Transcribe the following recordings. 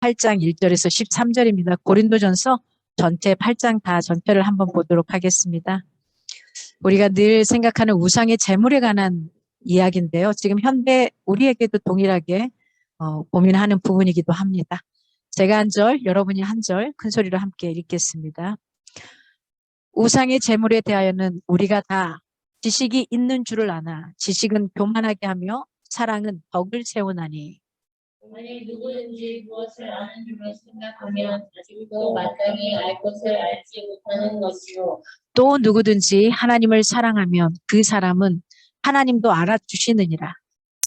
8장 1절에서 13절입니다. 고린도전서 전체 8장 다 전체를 한번 보도록 하겠습니다. 우리가 늘 생각하는 우상의 재물에 관한 이야기인데요. 지금 현대 우리에게도 동일하게 고민하는 부분이기도 합니다. 제가 한 절, 여러분이 한 절 큰 소리로 함께 읽겠습니다. 우상의 재물에 대하여는 우리가 다 지식이 있는 줄을 아나 지식은 교만하게 하며 사랑은 덕을 세우나니. 만일 누구든지 무엇을 아는 줄로 생각하면 아직도 마땅히 알 것을 알지 못하는 것이요. 또 누구든지 하나님을 사랑하면 그 사람은 하나님도 알아주시느니라.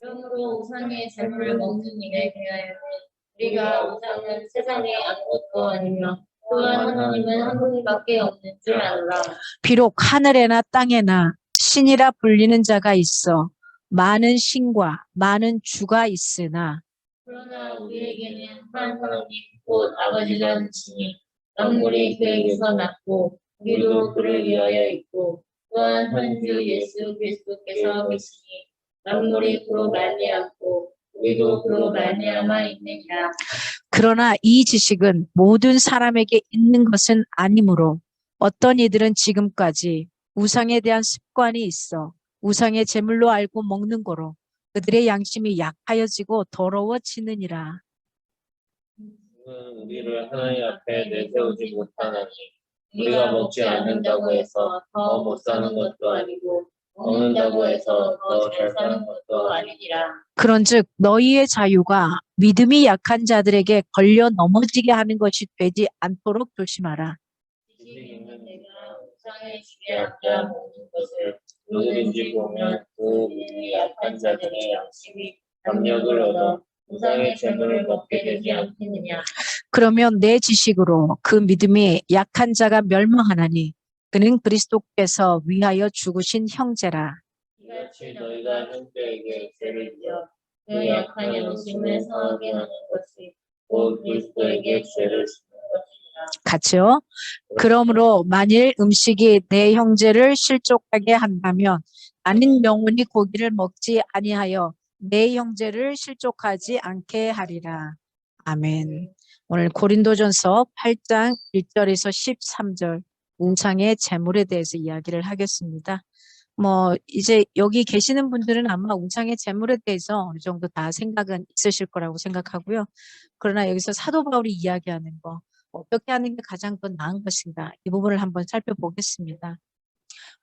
그러므로 우상의 재물을 먹는 일에 대하여는 우리가 우상은 세상에 아무것도 아니며 또한 하나님은 한 분밖에 없는 줄 알라. 비록 하늘에나 땅에나 신이라 불리는 자가 있어 많은 신과 많은 주가 있으나 그러나 우리에게는 한 하나님 곧 아버지라는 신이 만물이 그에게서 났고 우리도 그를 위하여 있고 또한 한 주 예수 그리스도께서 계시니 만물이 그로 말미암고 우리도 그로 말미암아 있느니라. 그러나 이 지식은 모든 사람에게 있는 것은 아니므로 어떤 이들은 지금까지 우상에 대한 습관이 있어 우상의 제물로 알고 먹는 거로 그들의 양심이 약하여지고 더러워지느니라. 우리를 하나님 앞에 내세우지 못하나니 우리가 먹지 않는다고 해서 더 못 사는 것도 아니고 먹는다고 해서 더 잘 사는 것도 아니니라. 그런즉 너희의 자유가 믿음이 약한 자들에게 걸려 넘어지게 하는 것이 되지 않도록 조심하라. 지식 있는 내가 우상의 집에 앉아 먹는 것을 누구든지 보면 그 믿음이 약한 자들의 양심이 담력을 얻어 우상의 재물을 먹게 되지 않겠느냐. 그러면 내 지식으로 그 믿음이 약한 자가 멸망하나니 그는 그리스도께서 위하여 죽으신 형제라. 이같이 너희가 형제에게 죄를 지어 그 약한 양심을 상하게 하는 것이 곧 그리스도에게 죄를 짓는 것이니라. 같이요. 그러므로 만일 음식이 내 형제를 실족하게 한다면 나는 영원히 고기를 먹지 아니하여 내 형제를 실족하지 않게 하리라. 아멘. 오늘 고린도전서 8장 1절에서 13절 우상의 재물에 대해서 이야기를 하겠습니다. 이제 여기 계시는 분들은 아마 우상의 재물에 대해서 어느 정도 다 생각은 있으실 거라고 생각하고요. 그러나 여기서 사도 바울이 이야기하는 거 어떻게 하는 게 가장 더 나은 것인가 이 부분을 한번 살펴보겠습니다.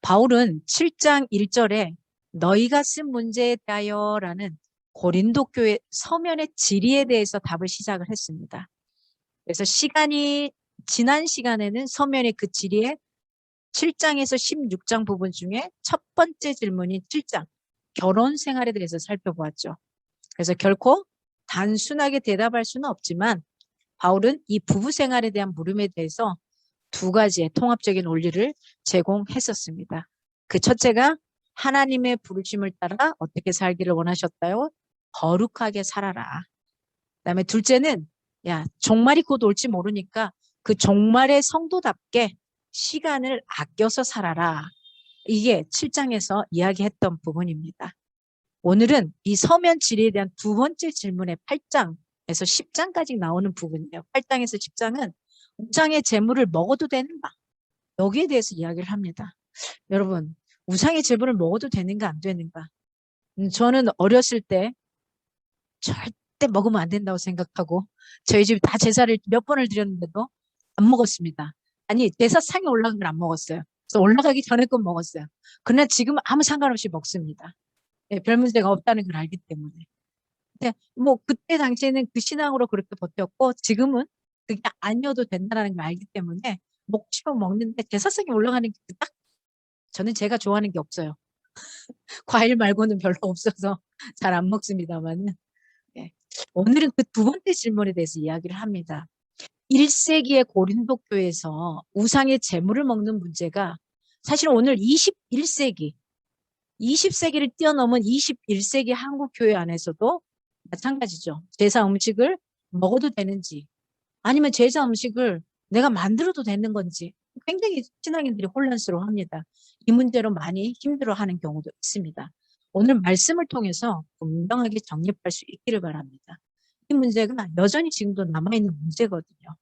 바울은 7장 1절에 너희가 쓴 문제에 대하여라는 고린도 교회 서면의 질의에 대해서 답을 시작을 했습니다. 그래서 지난 시간에는 서면의 그 질의에 7장에서 16장 부분 중에 첫 번째 질문인 7장 결혼 생활에 대해서 살펴보았죠. 그래서 결코 단순하게 대답할 수는 없지만 바울은 이 부부 생활에 대한 물음에 대해서 두 가지의 통합적인 원리를 제공했었습니다. 그 첫째가 하나님의 부르심을 따라 어떻게 살기를 원하셨다요? 거룩하게 살아라. 그다음에 둘째는 종말이 곧 올지 모르니까 그 종말의 성도답게 시간을 아껴서 살아라. 이게 7장에서 이야기했던 부분입니다. 오늘은 이 서면 질의에 대한 두 번째 질문의 8장에서 10장까지 나오는 부분이에요. 8장에서 10장은 우상의 재물을 먹어도 되는가? 여기에 대해서 이야기를 합니다. 여러분, 우상의 재물을 먹어도 되는가 안 되는가? 저는 어렸을 때 절대 먹으면 안 된다고 생각하고 저희 집 다 제사를 몇 번을 드렸는데도 안 먹었습니다. 아니 제사상에 올라간 걸 안 먹었어요. 그래서 올라가기 전에 건 먹었어요. 그러나 지금은 아무 상관없이 먹습니다. 별 문제가 없다는 걸 알기 때문에. 근데 그때 당시에는 그 신앙으로 그렇게 버텼고 지금은 그게 아니어도 된다는 걸 알기 때문에 먹고 싶으면 먹는데 제사상에 올라가는 게 딱 저는 제가 좋아하는 게 없어요. 과일 말고는 별로 없어서 잘 안 먹습니다만은. 오늘은 그 두 번째 질문에 대해서 이야기를 합니다. 1세기의 고린도 교회에서 우상의 재물을 먹는 문제가 사실 오늘 21세기, 20세기를 뛰어넘은 21세기 한국 교회 안에서도 마찬가지죠. 제사 음식을 먹어도 되는지 아니면 제사 음식을 내가 만들어도 되는 건지 굉장히 신앙인들이 혼란스러워합니다. 이 문제로 많이 힘들어하는 경우도 있습니다. 오늘 말씀을 통해서 분명하게 정립할 수 있기를 바랍니다. 이 문제가 여전히 지금도 남아있는 문제거든요.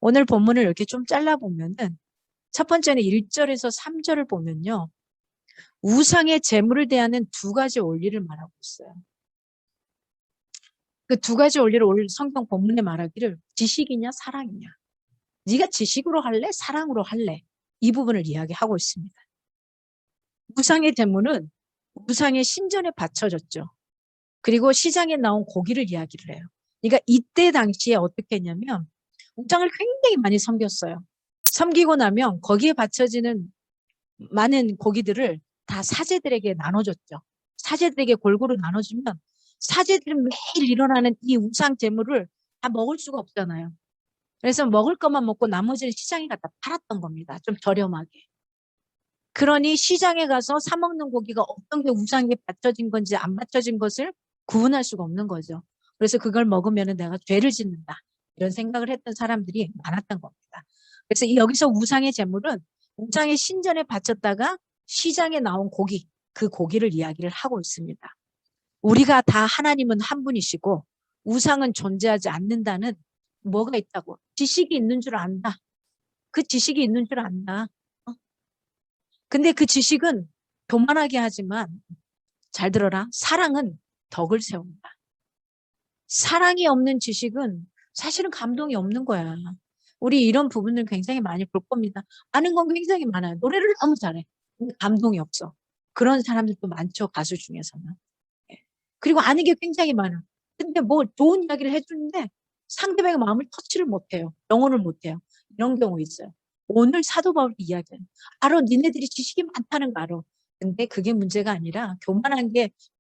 오늘 본문을 이렇게 좀 잘라보면은 첫 번째는 1절에서 3절을 보면요. 우상의 재물을 대하는 두 가지 원리를 말하고 있어요. 그 두 가지 원리를 오늘 성경 본문에 말하기를 지식이냐 사랑이냐. 네가 지식으로 할래? 사랑으로 할래? 이 부분을 이야기하고 있습니다. 우상의 재물은 우상의 신전에 바쳐졌죠. 그리고 시장에 나온 고기를 이야기를 해요. 그러니까 이때 당시에 어떻게 했냐면 우상을 굉장히 많이 섬겼어요. 섬기고 나면 거기에 바쳐지는 많은 고기들을 다 사제들에게 나눠줬죠. 사제들에게 골고루 나눠주면 사제들은 매일 일어나는 이 우상 재물을 다 먹을 수가 없잖아요. 그래서 먹을 것만 먹고 나머지는 시장에 갖다 팔았던 겁니다. 좀 저렴하게. 그러니 시장에 가서 사 먹는 고기가 어떤 게 우상에 바쳐진 건지 안 바쳐진 것을 구분할 수가 없는 거죠. 그래서 그걸 먹으면 내가 죄를 짓는다. 이런 생각을 했던 사람들이 많았던 겁니다. 그래서 여기서 우상의 재물은 우상의 신전에 바쳤다가 시장에 나온 고기, 그 고기를 이야기를 하고 있습니다. 우리가 다 하나님은 한 분이시고 우상은 존재하지 않는다는 뭐가 있다고? 지식이 있는 줄 안다. 그 지식이 있는 줄 안다. 근데 그 지식은 교만하게 하지만 잘 들어라. 사랑은 덕을 세운다. 사랑이 없는 지식은 사실은 감동이 없는 거야. 우리 이런 부분을 굉장히 많이 볼 겁니다. 아는 건 굉장히 많아요. 노래를 너무 잘해. 근데 감동이 없어. 그런 사람들도 많죠. 가수 중에서는. 그리고 아는 게 굉장히 많아. 근데 뭐 좋은 이야기를 해주는데 상대방의 마음을 터치를 못해요. 영혼을 못해요. 이런 경우 있어요. 오늘 사도 바울이 이야기해요. 알아. 니네들이 지식이 많다는 거 알아. 근데 그게 문제가 아니라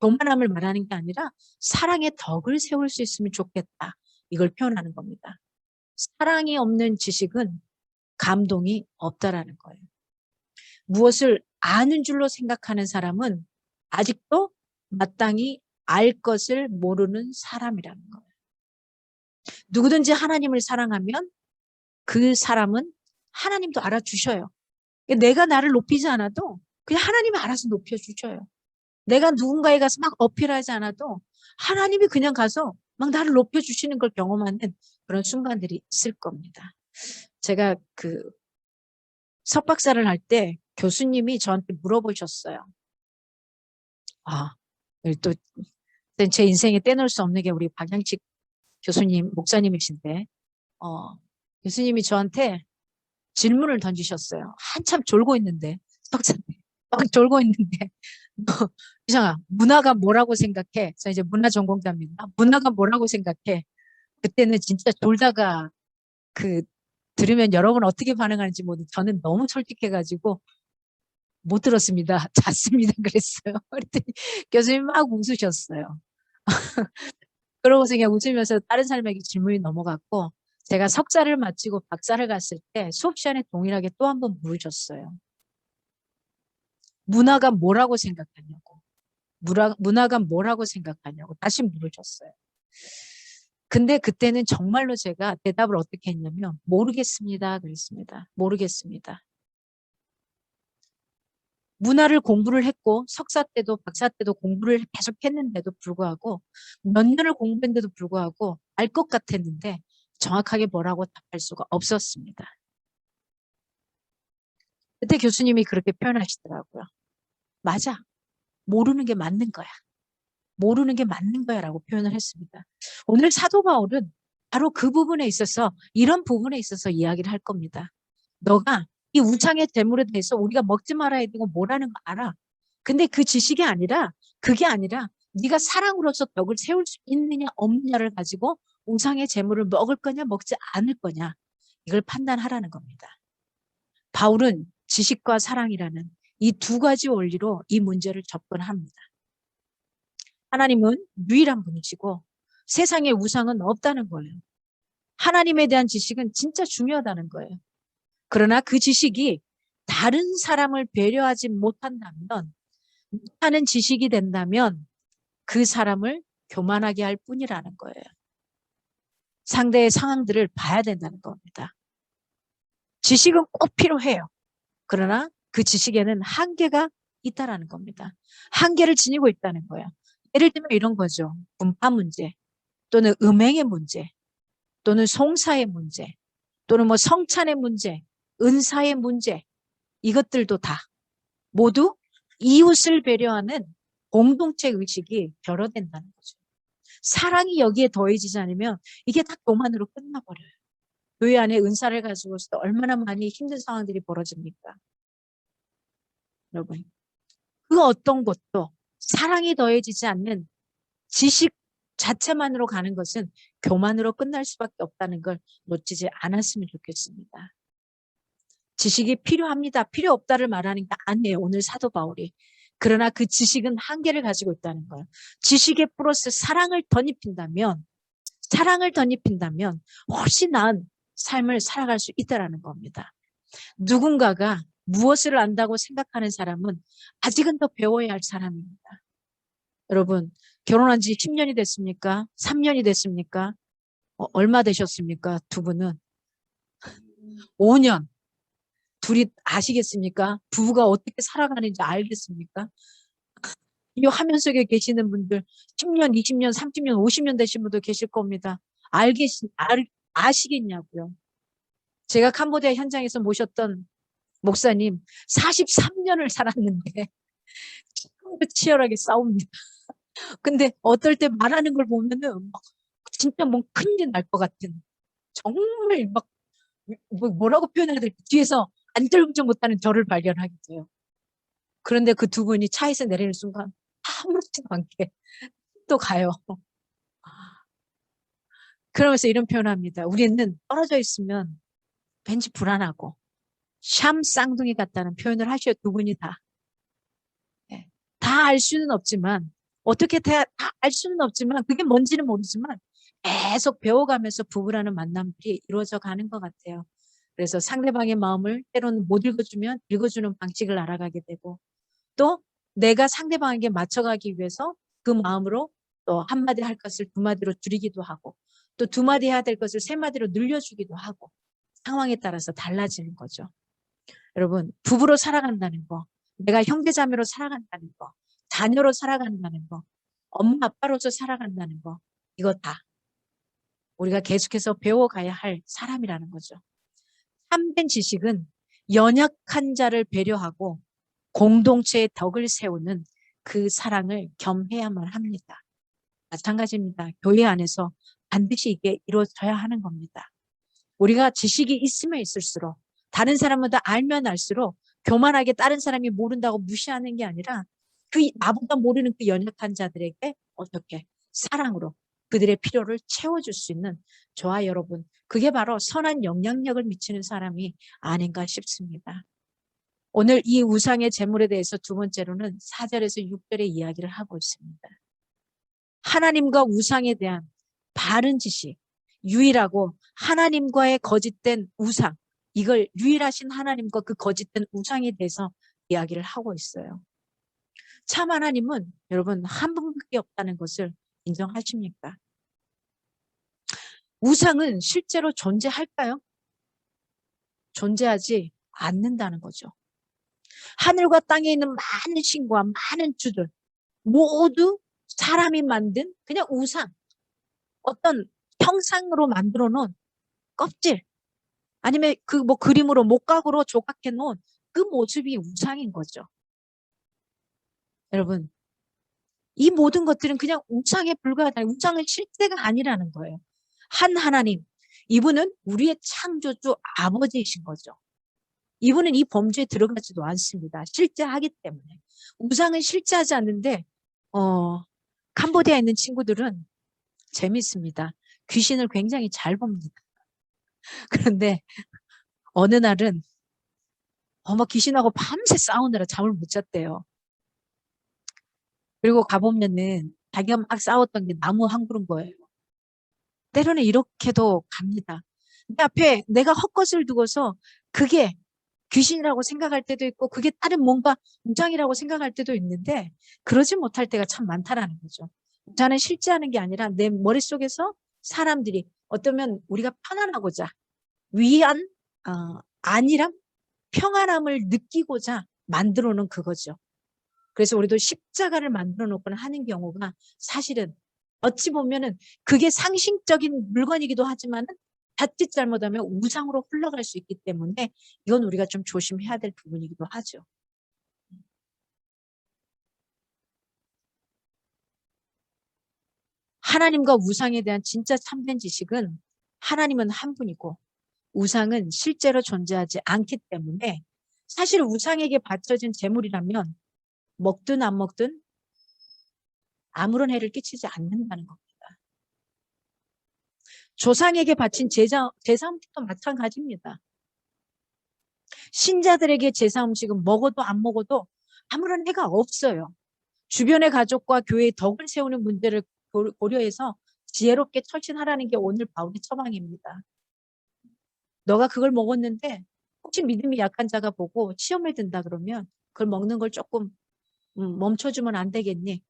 교만함을 말하는 게 아니라 사랑의 덕을 세울 수 있으면 좋겠다. 이걸 표현하는 겁니다. 사랑이 없는 지식은 감동이 없다라는 거예요. 무엇을 아는 줄로 생각하는 사람은 아직도 마땅히 알 것을 모르는 사람이라는 거예요. 누구든지 하나님을 사랑하면 그 사람은 하나님도 알아주셔요. 내가 나를 높이지 않아도 그냥 하나님이 알아서 높여주셔요. 내가 누군가에 가서 막 어필하지 않아도 하나님이 그냥 가서 막 나를 높여주시는 걸 경험하는 그런 순간들이 있을 겁니다. 제가 그 석박사를 할 때 교수님이 저한테 물어보셨어요. 또 제 인생에 떼놓을 수 없는 게 우리 박양식 교수님, 목사님이신데 교수님이 저한테 질문을 던지셨어요. 한참 졸고 있는데 석사님 막 졸고 있는데 이상아 문화가 뭐라고 생각해? 저 이제 문화 전공자입니다. 문화가 뭐라고 생각해? 그때는 진짜 졸다가 들으면 여러분 어떻게 반응하는지 모르겠는데 저는 너무 솔직해가지고 못 들었습니다. 잤습니다. 그랬어요. 그랬더니 교수님 막 웃으셨어요. 그러고서 그냥 웃으면서 다른 사람에게 질문이 넘어갔고 제가 석사를 마치고 박사를 갔을 때 수업 시간에 동일하게 또 한 번 물으셨어요. 문화가 뭐라고 생각하냐고. 문화가 뭐라고 생각하냐고 다시 물으셨어요. 근데 그때는 정말로 제가 대답을 어떻게 했냐면 모르겠습니다. 그랬습니다. 모르겠습니다. 문화를 공부를 했고 석사 때도 박사 때도 공부를 계속 했는데도 불구하고 몇 년을 공부했는데도 불구하고 알 것 같았는데 정확하게 뭐라고 답할 수가 없었습니다. 그때 교수님이 그렇게 표현하시더라고요. 맞아. 모르는 게 맞는 거야. 모르는 게 맞는 거야 라고 표현을 했습니다. 오늘 사도 바울은 바로 그 부분에 있어서 이런 부분에 있어서 이야기를 할 겁니다. 너가 이 우상의 재물에 대해서 우리가 먹지 말아야 되고 뭐라는 거 알아. 근데 그 지식이 아니라 그게 아니라 네가 사랑으로서 덕을 세울 수 있느냐 없느냐를 가지고 우상의 재물을 먹을 거냐 먹지 않을 거냐 이걸 판단하라는 겁니다. 바울은 지식과 사랑이라는 이 두 가지 원리로 이 문제를 접근합니다. 하나님은 유일한 분이시고 세상에 우상은 없다는 거예요. 하나님에 대한 지식은 진짜 중요하다는 거예요. 그러나 그 지식이 다른 사람을 배려하지 못한다면, 못하는 지식이 된다면 그 사람을 교만하게 할 뿐이라는 거예요. 상대의 상황들을 봐야 된다는 겁니다. 지식은 꼭 필요해요. 그러나 그 지식에는 한계가 있다라는 겁니다. 한계를 지니고 있다는 거예요. 예를 들면 이런 거죠. 분파 문제. 또는 음행의 문제, 또는 송사의 문제, 또는 뭐 성찬의 문제, 은사의 문제, 이것들도 다 모두 이웃을 배려하는 공동체 의식이 결여된다는 거죠. 사랑이 여기에 더해지지 않으면 이게 다 교만으로 끝나버려요. 교회 안에 은사를 가지고서도 얼마나 많이 힘든 상황들이 벌어집니까? 여러분, 그 어떤 것도 사랑이 더해지지 않는 지식 자체만으로 가는 것은 교만으로 끝날 수밖에 없다는 걸 놓치지 않았으면 좋겠습니다. 지식이 필요합니다. 필요 없다를 말하니까 아니에요. 오늘 사도 바울이. 그러나 그 지식은 한계를 가지고 있다는 거예요. 지식에 플러스 사랑을 덧입힌다면 훨씬 나은 삶을 살아갈 수 있다는 겁니다. 누군가가 무엇을 안다고 생각하는 사람은 아직은 더 배워야 할 사람입니다. 여러분, 결혼한 지 10년이 됐습니까? 3년이 됐습니까? 얼마 되셨습니까? 두 분은? 5년. 둘이 아시겠습니까? 부부가 어떻게 살아가는지 알겠습니까? 이 화면 속에 계시는 분들 10년, 20년, 30년, 50년 되신 분도 계실 겁니다. 아시겠냐고요. 제가 캄보디아 현장에서 모셨던 목사님 43년을 살았는데 지금도 치열하게 싸웁니다. 근데 어떨 때 말하는 걸 보면은 막 진짜 뭐 큰일 날 것 같은, 정말 막 뭐라고 표현해야 될지 뒤에서 안절부절 못하는 저를 발견하게 돼요. 그런데 그 두 분이 차에서 내리는 순간 아무렇지도 않게 또 가요. 그러면서 이런 표현합니다. 우리는 떨어져 있으면 왠지 불안하고 샴 쌍둥이 같다는 표현을 하셔요. 두 분이 다. 다 알 수는 없지만, 어떻게 다 알 수는 없지만, 그게 뭔지는 모르지만 계속 배워가면서 부부라는 만남들이 이루어져 가는 것 같아요. 그래서 상대방의 마음을 때로는 못 읽어주면 읽어주는 방식을 알아가게 되고, 또 내가 상대방에게 맞춰가기 위해서 그 마음으로 또 한마디 할 것을 두 마디로 줄이기도 하고, 또 두 마디 해야 될 것을 세 마디로 늘려주기도 하고, 상황에 따라서 달라지는 거죠. 여러분, 부부로 살아간다는 거, 내가 형제자매로 살아간다는 거, 자녀로 살아간다는 거, 엄마 아빠로서 살아간다는 거, 이거 다 우리가 계속해서 배워가야 할 사람이라는 거죠. 참된 지식은 연약한 자를 배려하고 공동체의 덕을 세우는 그 사랑을 겸해야만 합니다. 마찬가지입니다. 교회 안에서 반드시 이게 이루어져야 하는 겁니다. 우리가 지식이 있으면 있을수록, 다른 사람보다 알면 알수록 교만하게 다른 사람이 모른다고 무시하는 게 아니라 그 나보다 모르는 그 연약한 자들에게 어떻게 사랑으로 그들의 필요를 채워줄 수 있는 저와 여러분, 그게 바로 선한 영향력을 미치는 사람이 아닌가 싶습니다. 오늘 이 우상의 제물에 대해서 두 번째로는 4절에서 6절의 이야기를 하고 있습니다. 하나님과 우상에 대한 바른 지식, 유일하고 하나님과의 거짓된 우상, 이걸 유일하신 하나님과 그 거짓된 우상에 대해서 이야기를 하고 있어요. 참 하나님은 여러분 한 분밖에 없다는 것을 인정하십니까? 우상은 실제로 존재할까요? 존재하지 않는다는 거죠. 하늘과 땅에 있는 많은 신과 많은 주들 모두 사람이 만든 그냥 우상, 어떤 형상으로 만들어 놓은 껍질, 아니면 그 뭐 그림으로 목각으로 조각해 놓은 그 모습이 우상인 거죠. 여러분, 이 모든 것들은 그냥 우상에 불과하다. 우상은 실제가 아니라는 거예요. 한 하나님, 이분은 우리의 창조주 아버지이신 거죠. 이분은 이 범주에 들어가지도 않습니다. 실제하기 때문에. 우상은 실제하지 않는데 캄보디아에 있는 친구들은 재밌습니다. 귀신을 굉장히 잘 봅니다. 그런데 어느 날은 막 귀신하고 밤새 싸우느라 잠을 못 잤대요. 그리고 가보면은 자기가 막 싸웠던 게 나무 한 그루인 거예요. 때로는 이렇게도 갑니다. 내 앞에 내가 헛것을 두고서 그게 귀신이라고 생각할 때도 있고 그게 다른 뭔가 우상이라고 생각할 때도 있는데 그러지 못할 때가 참 많다라는 거죠. 우상은 실제하는 게 아니라 내 머릿속에서 사람들이 어쩌면 우리가 편안하고자 위안, 안일함, 평안함을 느끼고자 만들어 놓은 그거죠. 그래서 우리도 십자가를 만들어 놓거나 하는 경우가 사실은 어찌 보면은 그게 상식적인 물건이기도 하지만은 자칫 잘못하면 우상으로 흘러갈 수 있기 때문에 이건 우리가 좀 조심해야 될 부분이기도 하죠. 하나님과 우상에 대한 진짜 참된 지식은 하나님은 한 분이고 우상은 실제로 존재하지 않기 때문에 사실 우상에게 바쳐진 제물이라면 먹든 안 먹든 아무런 해를 끼치지 않는다는 겁니다. 조상에게 바친 제사 음식도 마찬가지입니다. 신자들에게 제사 음식은 먹어도 안 먹어도 아무런 해가 없어요. 주변의 가족과 교회의 덕을 세우는 문제를 고려해서 지혜롭게 처신하라는 게 오늘 바울의 처방입니다. 너가 그걸 먹었는데 혹시 믿음이 약한 자가 보고 시험에 든다 그러면 그걸 먹는 걸 조금 멈춰주면 안 되겠니?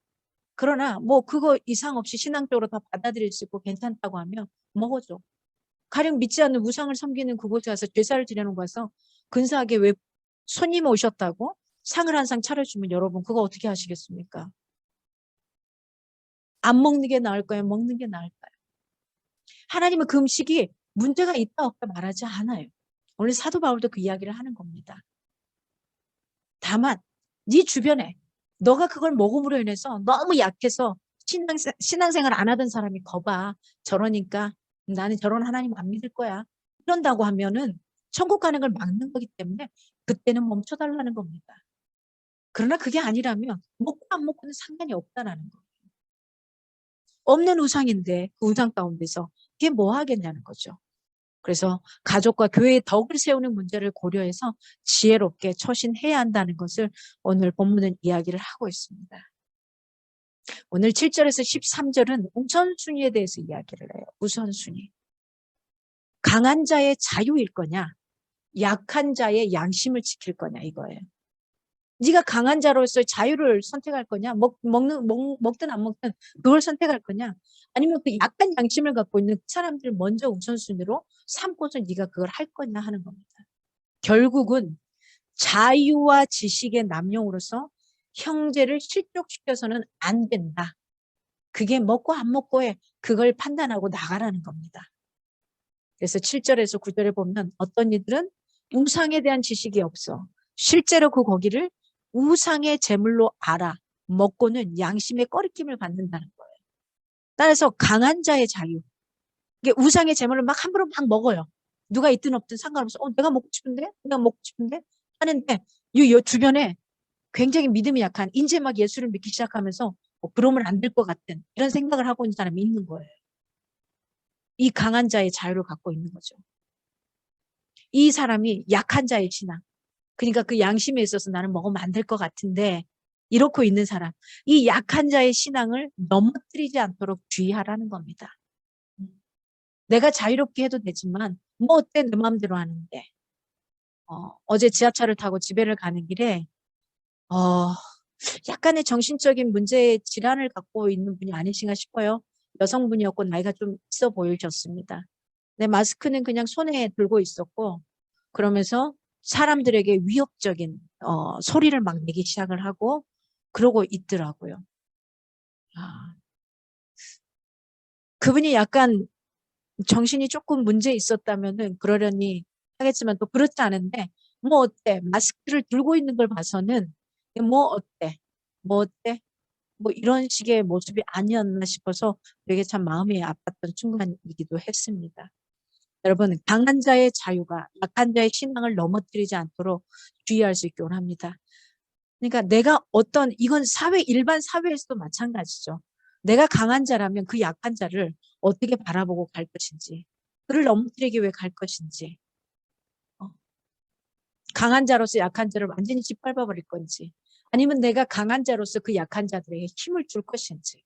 그러나 뭐 그거 이상 없이 신앙적으로 다 받아들일 수 있고 괜찮다고 하면 먹어줘. 가령 믿지 않는 우상을 섬기는 그곳에 가서 제사를 지내는 가서 근사하게 왜 손님 오셨다고 상을 한 상 차려주면 여러분 그거 어떻게 하시겠습니까? 안 먹는 게 나을까요? 먹는 게 나을까요? 하나님은 그 음식이 문제가 있다 없다 말하지 않아요. 오늘 사도 바울도 그 이야기를 하는 겁니다. 다만 네 주변에 너가 그걸 먹음으로 인해서 너무 약해서 신앙생활 안 하던 사람이 거봐. 저러니까 나는 저런 하나님 안 믿을 거야. 이런다고 하면은 천국 가는 걸 막는 거기 때문에 그때는 멈춰달라는 겁니다. 그러나 그게 아니라면 먹고 안 먹고는 상관이 없다라는 거. 없는 우상인데 그 우상 가운데서 그게 뭐 하겠냐는 거죠. 그래서 가족과 교회의 덕을 세우는 문제를 고려해서 지혜롭게 처신해야 한다는 것을 오늘 본문은 이야기를 하고 있습니다. 오늘 7절에서 13절은 우선순위에 대해서 이야기를 해요. 우선순위. 강한 자의 자유일 거냐, 약한 자의 양심을 지킬 거냐 이거예요. 네가 강한 자로서 자유를 선택할 거냐, 먹든 안 먹든 그걸 선택할 거냐, 아니면 그 약한 양심을 갖고 있는 사람들 먼저 우선순위로 삼고서 네가 그걸 할 거냐 하는 겁니다. 결국은 자유와 지식의 남용으로서 형제를 실족시켜서는 안 된다. 그게 먹고 안 먹고에 그걸 판단하고 나가라는 겁니다. 그래서 7절에서 9절에 보면 어떤 이들은 우상에 대한 지식이 없어. 실제로 그 고기를 우상의 제물로 알아. 먹고는 양심의 꺼리낌을 받는다는 거예요. 따라서 강한 자의 자유. 이게 우상의 제물을 막 함부로 막 먹어요. 누가 있든 없든 상관없어. 내가 먹고 싶은데? 내가 먹고 싶은데? 하는데 이 주변에 굉장히 믿음이 약한 이제 막 예수를 믿기 시작하면서 그러면 안 될 것 같은 이런 생각을 하고 있는 사람이 있는 거예요. 이 강한 자의 자유를 갖고 있는 거죠. 이 사람이 약한 자의 신앙. 그러니까 그 양심에 있어서 나는 먹으면 안 될 것 같은데 이렇고 있는 사람. 이 약한 자의 신앙을 넘어뜨리지 않도록 주의하라는 겁니다. 내가 자유롭게 해도 되지만 뭐 어때 내 마음대로 하는데. 어제 지하철을 타고 집에를 가는 길에 약간의 정신적인 문제의 질환을 갖고 있는 분이 아니신가 싶어요. 여성분이었고 나이가 좀 있어 보이셨습니다. 네, 마스크는 그냥 손에 들고 있었고 그러면서 사람들에게 위협적인 소리를 막 내기 시작을 하고 그러고 있더라고요. 그분이 약간 정신이 조금 문제 있었다면은 그러려니 하겠지만 또 그렇지 않은데 뭐 어때? 마스크를 들고 있는 걸 봐서는 뭐 어때? 뭐 어때? 뭐 이런 식의 모습이 아니었나 싶어서 되게 참 마음이 아팠던 순간이기도 했습니다. 여러분, 강한 자의 자유가 약한 자의 신앙을 넘어뜨리지 않도록 주의할 수 있기 원합니다. 그러니까 내가 이건 일반 사회에서도 마찬가지죠. 내가 강한 자라면 그 약한 자를 어떻게 바라보고 갈 것인지, 그를 넘어뜨리기 위해 갈 것인지, 강한 자로서 약한 자를 완전히 짓밟아버릴 건지, 아니면 내가 강한 자로서 그 약한 자들에게 힘을 줄 것인지,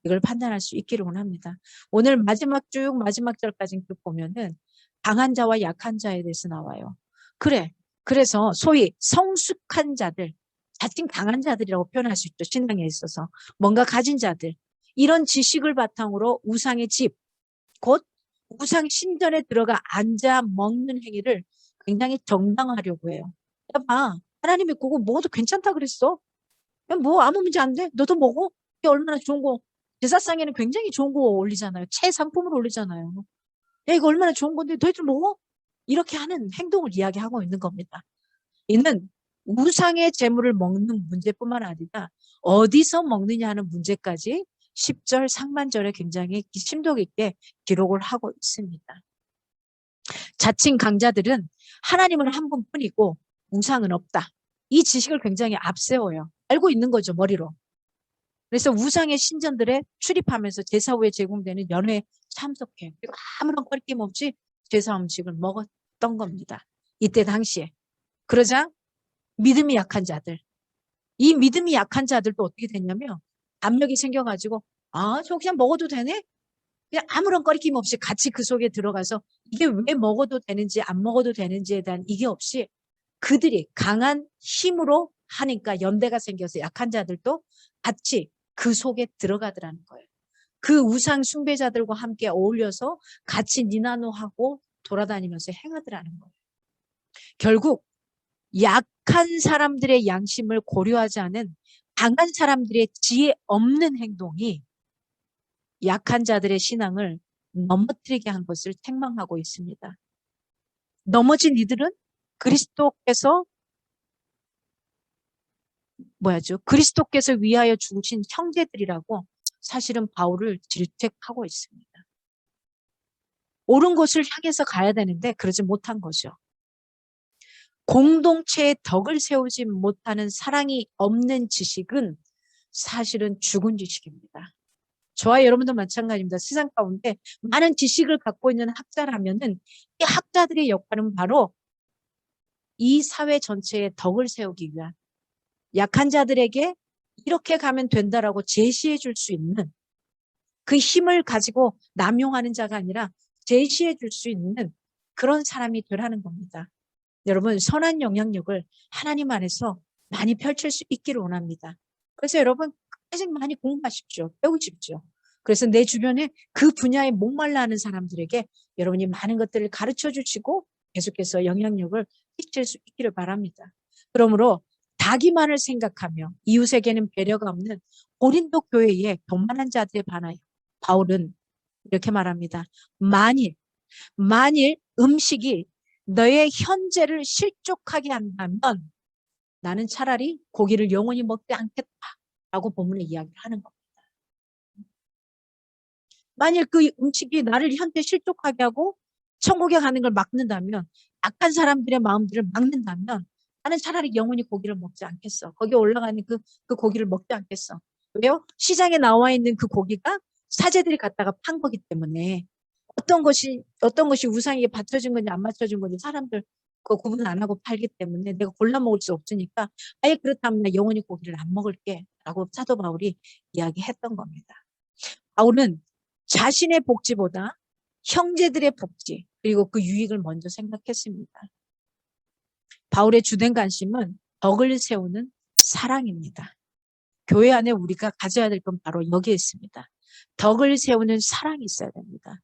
이걸 판단할 수 있기를 원합니다. 오늘 마지막 절까지 보면은 강한 자와 약한 자에 대해서 나와요. 그래서 소위 성숙한 자들, 자칭 강한 자들이라고 표현할 수 있죠. 신앙에 있어서. 뭔가 가진 자들. 이런 지식을 바탕으로 우상의 집, 곧 우상 신전에 들어가 앉아 먹는 행위를 굉장히 정당화하려고 해요. 야, 봐. 하나님이 그거 먹어도 괜찮다 그랬어. 야, 뭐 아무 문제 안 돼. 너도 먹어. 이게 얼마나 좋은 거. 제사상에는 굉장히 좋은 거 올리잖아요. 최상품을 올리잖아요. 야, 이거 얼마나 좋은 건데 너희들 먹어? 이렇게 하는 행동을 이야기하고 있는 겁니다. 이는 우상의 재물을 먹는 문제뿐만 아니라 어디서 먹느냐 하는 문제까지 10절 상반절에 굉장히 심도 있게 기록을 하고 있습니다. 자칭 강자들은 하나님은 한 분뿐이고 우상은 없다. 이 지식을 굉장히 앞세워요. 알고 있는 거죠, 머리로. 그래서 우상의 신전들에 출입하면서 제사 후에 제공되는 연회에 참석해요. 그리고 아무런 꺼리낌 없이 제사 음식을 먹었던 겁니다. 이때 당시에. 그러자 믿음이 약한 자들. 이 믿음이 약한 자들도 어떻게 됐냐면 압력이 생겨가지고 저 그냥 먹어도 되네? 그냥 아무런 꺼리낌 없이 같이 그 속에 들어가서 이게 왜 먹어도 되는지 안 먹어도 되는지에 대한 이게 없이 그들이 강한 힘으로 하니까 연대가 생겨서 약한 자들도 같이 그 속에 들어가더라는 거예요. 그 우상 숭배자들과 함께 어울려서 같이 니나노하고 돌아다니면서 행하더라는 거예요. 결국 약한 사람들의 양심을 고려하지 않은 강한 사람들의 지혜 없는 행동이 약한 자들의 신앙을 넘어뜨리게 한 것을 책망하고 있습니다. 넘어진 이들은 그리스도께서 그리스도께서 위하여 죽으신 형제들이라고 사실은 바울을 질책하고 있습니다. 옳은 곳을 향해서 가야 되는데 그러지 못한 거죠. 공동체의 덕을 세우지 못하는 사랑이 없는 지식은 사실은 죽은 지식입니다. 저와 여러분도 마찬가지입니다. 세상 가운데 많은 지식을 갖고 있는 학자라면은 이 학자들의 역할은 바로 이 사회 전체의 덕을 세우기 위한 약한 자들에게 이렇게 가면 된다라고 제시해 줄 수 있는 그 힘을 가지고 남용하는 자가 아니라 제시해 줄 수 있는 그런 사람이 되라는 겁니다. 여러분, 선한 영향력을 하나님 안에서 많이 펼칠 수 있기를 원합니다. 그래서 여러분, 가장 많이 공부하십시오. 배우십시오. 그래서 내 주변에 그 분야에 목말라 하는 사람들에게 여러분이 많은 것들을 가르쳐 주시고 계속해서 영향력을 끼칠 수 있기를 바랍니다. 그러므로 자기만을 생각하며 이웃에게는 배려가 없는 고린도 교회의 교만한 자들에 반하여 바울은 이렇게 말합니다. 만일 음식이 너의 현재를 실족하게 한다면 나는 차라리 고기를 영원히 먹지 않겠다라고 본문에 이야기를 하는 겁니다. 만일 그 음식이 나를 현재 실족하게 하고 천국에 가는 걸 막는다면, 악한 사람들의 마음들을 막는다면 나는 차라리 영원히 고기를 먹지 않겠어. 거기에 올라가는 그 고기를 먹지 않겠어. 왜요? 시장에 나와 있는 그 고기가 사제들이 갖다가 판 거기 때문에 어떤 것이 우상에게 받쳐진 건지 안 받쳐진 건지 사람들 그 구분 안 하고 팔기 때문에 내가 골라 먹을 수 없으니까 아예 그렇다면 나 영원히 고기를 안 먹을게 라고 사도 바울이 이야기했던 겁니다. 바울은 자신의 복지보다 형제들의 복지 그리고 그 유익을 먼저 생각했습니다. 바울의 주된 관심은 덕을 세우는 사랑입니다. 교회 안에 우리가 가져야 될 건 바로 여기에 있습니다. 덕을 세우는 사랑이 있어야 됩니다.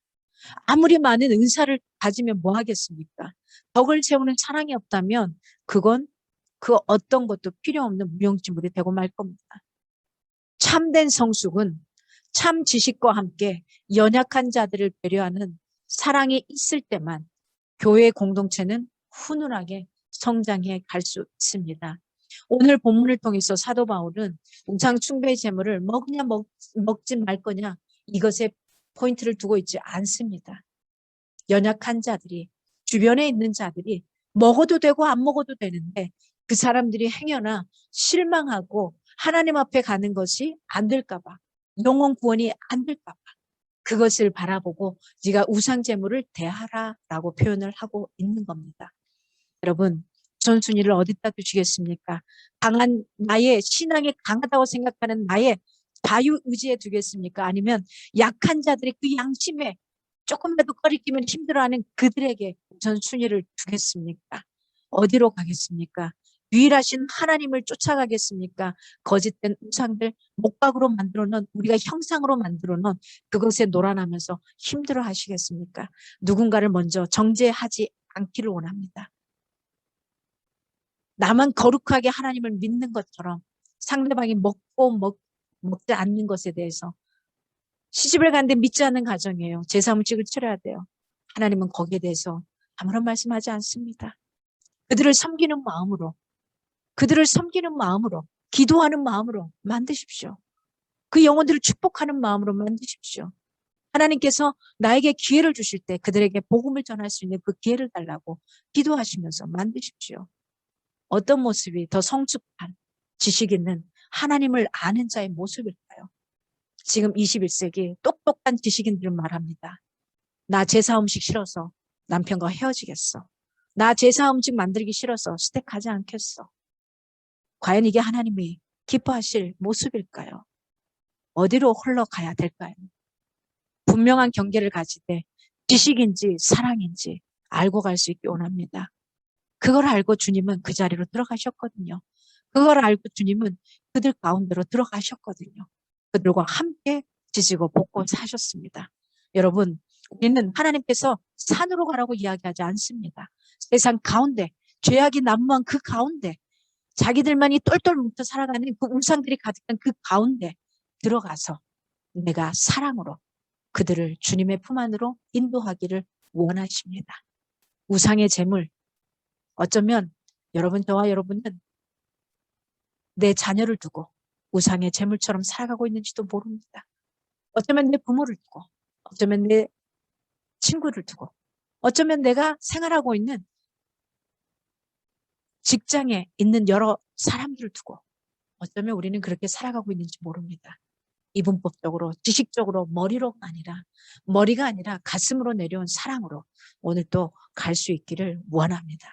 아무리 많은 은사를 가지면 뭐 하겠습니까? 덕을 세우는 사랑이 없다면 그건 그 어떤 것도 필요 없는 무용지물이 되고 말 겁니다. 참된 성숙은 참 지식과 함께 연약한 자들을 배려하는 사랑이 있을 때만 교회 공동체는 훈훈하게 성장해 갈 수 있습니다. 오늘 본문을 통해서 사도 바울은 우상 숭배 제물을 먹냐 먹지 말 거냐 이것에 포인트를 두고 있지 않습니다. 연약한 자들이 주변에 있는 자들이 먹어도 되고 안 먹어도 되는데 그 사람들이 행여나 실망하고 하나님 앞에 가는 것이 안 될까 봐 영혼 구원이 안 될까 봐 그것을 바라보고 네가 우상 제물을 대하라라고 표현을 하고 있는 겁니다. 여러분 우선순위를 어디다 두시겠습니까? 강한 나의 신앙이 강하다고 생각하는 나의 자유의지에 두겠습니까? 아니면 약한 자들의 그 양심에 조금이라도 꺼리끼면 힘들어하는 그들에게 우선순위를 두겠습니까? 어디로 가겠습니까? 유일하신 하나님을 쫓아가겠습니까? 거짓된 우상들 목박으로 만들어 놓은 우리가 형상으로 만들어 놓은 그것에 놀아나면서 힘들어 하시겠습니까? 누군가를 먼저 정죄하지 않기를 원합니다. 나만 거룩하게 하나님을 믿는 것처럼 상대방이 먹지 않는 것에 대해서 시집을 가는데 믿지 않는 가정이에요. 제사음식을 치러야 돼요. 하나님은 거기에 대해서 아무런 말씀하지 않습니다. 그들을 섬기는 마음으로, 그들을 섬기는 마음으로, 기도하는 마음으로 만드십시오. 그 영혼들을 축복하는 마음으로 만드십시오. 하나님께서 나에게 기회를 주실 때 그들에게 복음을 전할 수 있는 그 기회를 달라고 기도하시면서 만드십시오. 어떤 모습이 더 성숙한, 지식 있는 하나님을 아는 자의 모습일까요? 지금 21세기 똑똑한 지식인들은 말합니다. 나 제사 음식 싫어서 남편과 헤어지겠어. 나 제사 음식 만들기 싫어서 스택하지 않겠어. 과연 이게 하나님이 기뻐하실 모습일까요? 어디로 흘러가야 될까요? 분명한 경계를 가지되 지식인지 사랑인지 알고 갈 수 있기 원합니다. 그걸 알고 주님은 그 자리로 들어가셨거든요. 그걸 알고 주님은 그들 가운데로 들어가셨거든요. 그들과 함께 지지고 볶고 사셨습니다. 여러분, 우리는 하나님께서 산으로 가라고 이야기하지 않습니다. 세상 가운데, 죄악이 난무한 그 가운데, 자기들만이 똘똘 뭉쳐 살아가는 그 우상들이 가득한 그 가운데 들어가서 내가 사랑으로 그들을 주님의 품 안으로 인도하기를 원하십니다. 우상의 재물, 어쩌면 저와 여러분은 내 자녀를 두고 우상의 재물처럼 살아가고 있는지도 모릅니다. 어쩌면 내 부모를 두고, 어쩌면 내 친구를 두고, 어쩌면 내가 생활하고 있는 직장에 있는 여러 사람들을 두고, 어쩌면 우리는 그렇게 살아가고 있는지 모릅니다. 이분법적으로, 지식적으로, 머리가 아니라 가슴으로 내려온 사랑으로 오늘 또 갈 수 있기를 원합니다.